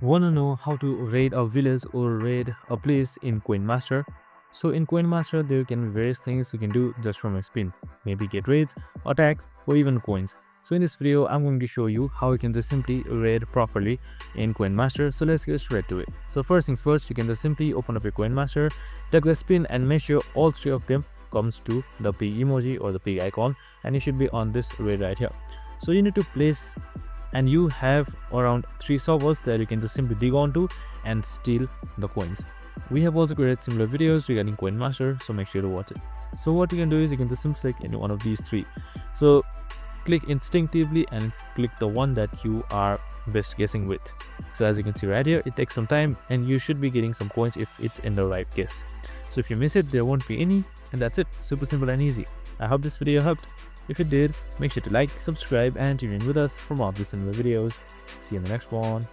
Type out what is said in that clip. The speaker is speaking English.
Wanna know how to raid a village or raid a place in Coin Master? So in Coin Master, there can be various things you can do just from a spin. Maybe get raids, attacks, or even coins. So in this video, I'm going to show you how you can just simply raid properly in Coin Master. So let's get straight to it. So first things first, you can just simply open up your Coin Master, take a spin, and make sure all three of them comes to the pig emoji or the pig icon, and it should be on this raid right here. So you need to place, and you have around 3 servers that you can just simply dig onto and steal the coins. We have also created similar videos regarding Coin Master, so make sure to watch it. So what you can do is you can just simply select any one of these 3. So click instinctively and click the one that you are best guessing with. So as you can see right here, it takes some time and you should be getting some coins if it's in the right guess. So if you miss it, there won't be any, and that's it. Super simple and easy. I hope this video helped. If it did, make sure to like, subscribe, and tune in with us for more of these similar videos. See you in the next one.